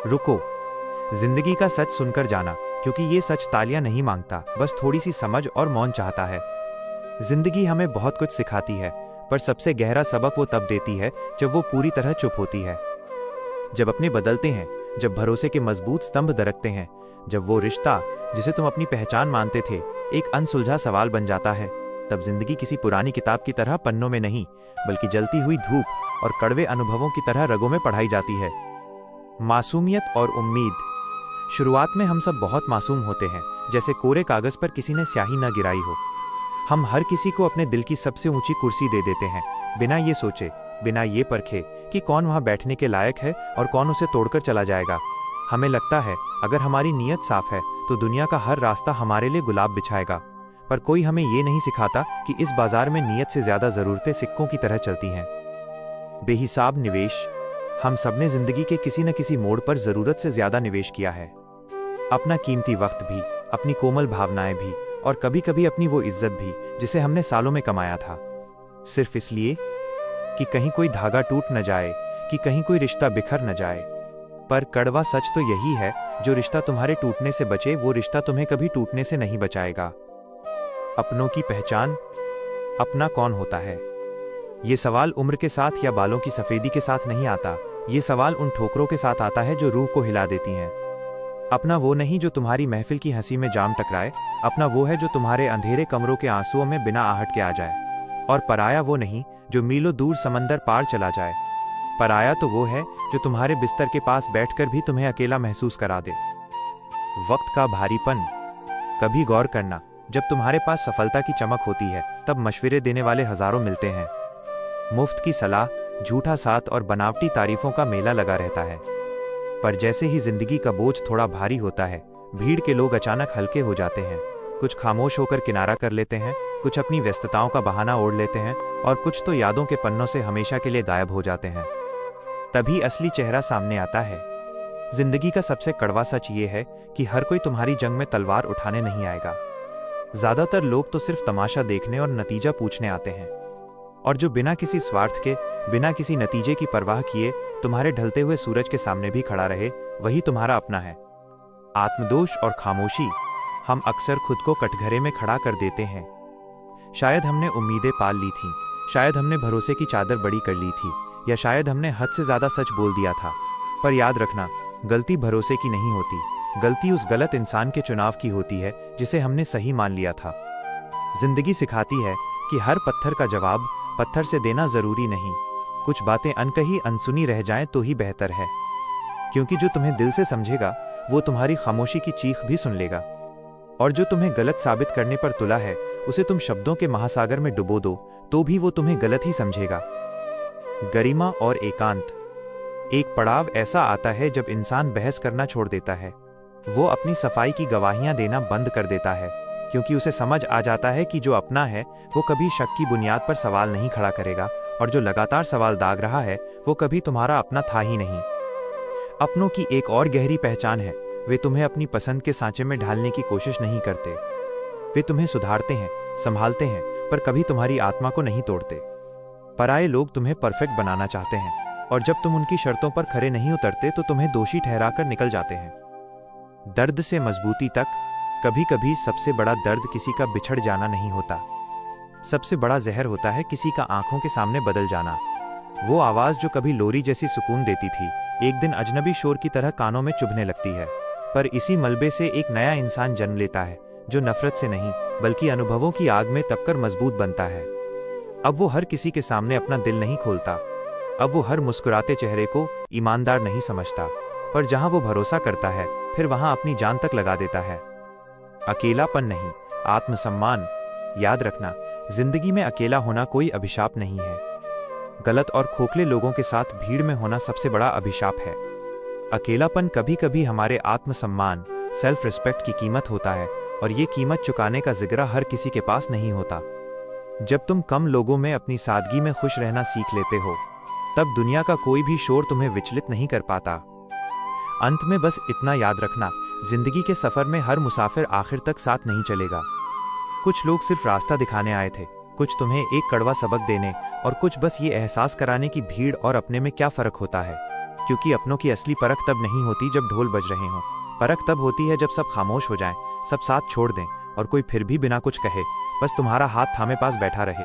रुको, जिंदगी का सच सुनकर जाना, क्योंकि ये सच तालियां नहीं मांगता, बस थोड़ी सी समझ और मौन चाहता है। जिंदगी हमें बहुत कुछ सिखाती है, पर सबसे गहरा सबक वो तब देती है जब वो पूरी तरह चुप होती है। जब अपने बदलते हैं, जब भरोसे के मजबूत स्तंभ दरकते हैं, जब वो रिश्ता जिसे तुम अपनी पहचान मानते थे एक अनसुलझा सवाल बन जाता है, तब जिंदगी किसी पुरानी किताब की तरह पन्नों में नहीं, बल्कि जलती हुई धूप और कड़वे अनुभवों की तरह रगों में पढ़ाई जाती है। मासूमियत और उम्मीद। शुरुआत में हम सब बहुत मासूम होते हैं, जैसे कोरे कागज पर किसी ने स्याही न गिराई हो। हम हर किसी को अपने दिल की सबसे ऊंची कुर्सी दे देते हैं, बिना ये सोचे, बिना ये परखे कि कौन वहां बैठने के लायक है और कौन उसे तोड़कर चला जाएगा। हमें लगता है अगर हमारी नीयत साफ है तो दुनिया का हर रास्ता हमारे लिए गुलाब बिछाएगा, पर कोई हमें ये नहीं सिखाता कि इस बाजार में नीयत से ज्यादा जरूरतें सिक्कों की तरह चलती हैं। बेहिसाब निवेश। हम सबने जिंदगी के किसी न किसी मोड़ पर जरूरत से ज्यादा निवेश किया है। अपना कीमती वक्त भी, अपनी कोमल भावनाएं भी, और कभी कभी अपनी वो इज्जत भी जिसे हमने सालों में कमाया था, सिर्फ इसलिए कि कहीं कोई धागा टूट न जाए, कि कहीं कोई रिश्ता बिखर न जाए। पर कड़वा सच तो यही है, जो रिश्ता तुम्हारे टूटने से बचे वो रिश्ता तुम्हें कभी टूटने से नहीं बचाएगा। अपनों की पहचान। अपना कौन होता है? ये सवाल उम्र के साथ या बालों की सफेदी के साथ नहीं आता, ये सवाल उन ठोकरों के साथ आता है जो रूह को हिला देती हैं। अपना वो नहीं जो तुम्हारी महफिल की हंसी में जाम टकराए, अपना वो है जो तुम्हारे अंधेरे कमरों के आंसुओं में बिना आहट के आ जाए। और पराया वो नहीं जो मीलों दूर समंदर पार चला जाए। पराया तो वो है जो तुम्हारे बिस्तर के पास बैठकर भी तुम्हें अकेला महसूस करा दे। वक्त का भारीपन। कभी गौर करना, जब तुम्हारे पास सफलता की चमक होती है तब मशवरे देने वाले हजारों मिलते हैं। मुफ्त की सलाह, झूठा साथ और बनावटी तारीफों का मेला लगा रहता है। पर जैसे ही जिंदगी का बोझ थोड़ा भारी होता है, भीड़ के लोग अचानक हल्के हो जाते हैं। कुछ खामोश होकर किनारा कर लेते हैं, कुछ अपनी व्यस्तताओं का बहाना ओढ़ लेते हैं, और कुछ तो यादों के पन्नों से हमेशा के लिए गायब हो जाते हैं। तभी असली चेहरा सामने आता है। जिंदगी का सबसे कड़वा सच ये है कि हर कोई तुम्हारी जंग में तलवार उठाने नहीं आएगा। ज्यादातर लोग तो सिर्फ तमाशा देखने और नतीजा पूछने आते हैं। और जो बिना किसी स्वार्थ के, बिना किसी नतीजे की परवाह किए तुम्हारे ढलते हुए सूरज के सामने भी खड़ा रहे, वही तुम्हारा अपना है। आत्मदोष और खामोशी। हम अक्सर खुद को कटघरे में खड़ा कर देते हैं। शायद हमने उम्मीदें पाल ली थीं, शायद हमने भरोसे की चादर बड़ी कर ली थी, या शायद हमने हद से ज्यादा सच बोल दिया था। पर याद रखना, गलती भरोसे की नहीं होती, गलती उस गलत इंसान के चुनाव की होती है जिसे हमने सही मान लिया था। जिंदगी सिखाती है कि हर पत्थर का जवाब पत्थर से देना जरूरी नहीं। कुछ बातें अनकही अनसुनी रह जाएं तो ही बेहतर है, क्योंकि जो तुम्हें दिल से समझेगा वो तुम्हारी खामोशी की चीख भी सुन लेगा। और जो तुम्हें गलत साबित करने पर तुला है, उसे तुम शब्दों के महासागर में डुबो दो तो भी वो तुम्हें गलत ही समझेगा। गरिमा और एकांत। एक पड़ाव ऐसा आता है जब इंसान बहस करना छोड़ देता है। वो अपनी सफाई की गवाहियां देना बंद कर देता है, क्योंकि उसे समझ आ जाता है कि जो अपना है वो कभी शक की बुनियाद पर सवाल नहीं खड़ा करेगा, और जो लगातार सवाल दाग रहा है वो कभी तुम्हारा अपना था ही नहीं। अपनों की एक और गहरी पहचान है, वे तुम्हें अपनी पसंद के सांचे में ढालने की कोशिश नहीं करते। वे तुम्हें सुधारते हैं, संभालते हैं, पर कभी तुम्हारी आत्मा को नहीं तोड़ते। पराये लोग तुम्हें परफेक्ट बनाना चाहते हैं, और जब तुम उनकी शर्तों पर खरे नहीं उतरते तो तुम्हें दोषी ठहराकर निकल जाते हैं। दर्द से मजबूती तक। कभी कभी सबसे बड़ा दर्द किसी का बिछड़ जाना नहीं होता, सबसे बड़ा जहर होता है किसी का आंखों के सामने बदल जाना। वो आवाज जो कभी लोरी जैसी सुकून देती थी, एक दिन अजनबी शोर की तरह कानों में चुभने लगती है। पर इसी मलबे से एक नया इंसान जन्म लेता है, जो नफरत से नहीं बल्कि अनुभवों की आग में तपकर मजबूत बनता है। अब वो हर किसी के सामने अपना दिल नहीं खोलता, अब वो हर मुस्कुराते चेहरे को ईमानदार नहीं समझता, पर जहां वो भरोसा करता है फिर वहां अपनी जान तक लगा देता है। अकेलापन नहीं, आत्मसम्मान। याद रखना, जिंदगी में अकेला होना कोई अभिशाप नहीं है। गलत और खोखले लोगों के साथ भीड़ में होना सबसे बड़ा अभिशाप है। अकेलापन कभी कभी हमारे आत्मसम्मान, सेल्फ रिस्पेक्ट की कीमत होता है, और ये कीमत चुकाने का जिगरा हर किसी के पास नहीं होता। जब तुम कम लोगों में अपनी सादगी में खुश रहना सीख लेते हो, तब दुनिया का कोई भी शोर तुम्हें विचलित नहीं कर पाता। अंत में बस इतना याद रखना, जिंदगी के सफर में हर मुसाफिर आखिर तक साथ नहीं चलेगा। कुछ लोग सिर्फ रास्ता दिखाने आए थे, कुछ तुम्हें एक कड़वा सबक देने, और कुछ बस ये एहसास कराने की भीड़ और अपने में क्या फर्क होता है। क्योंकि अपनों की असली परख तब नहीं होती जब ढोल बज रहे हों। परख तब होती है जब सब खामोश हो जाएं, सब साथ छोड़ दें और कोई फिर भी बिना कुछ कहे बस तुम्हारा हाथ थामे पास बैठा रहे।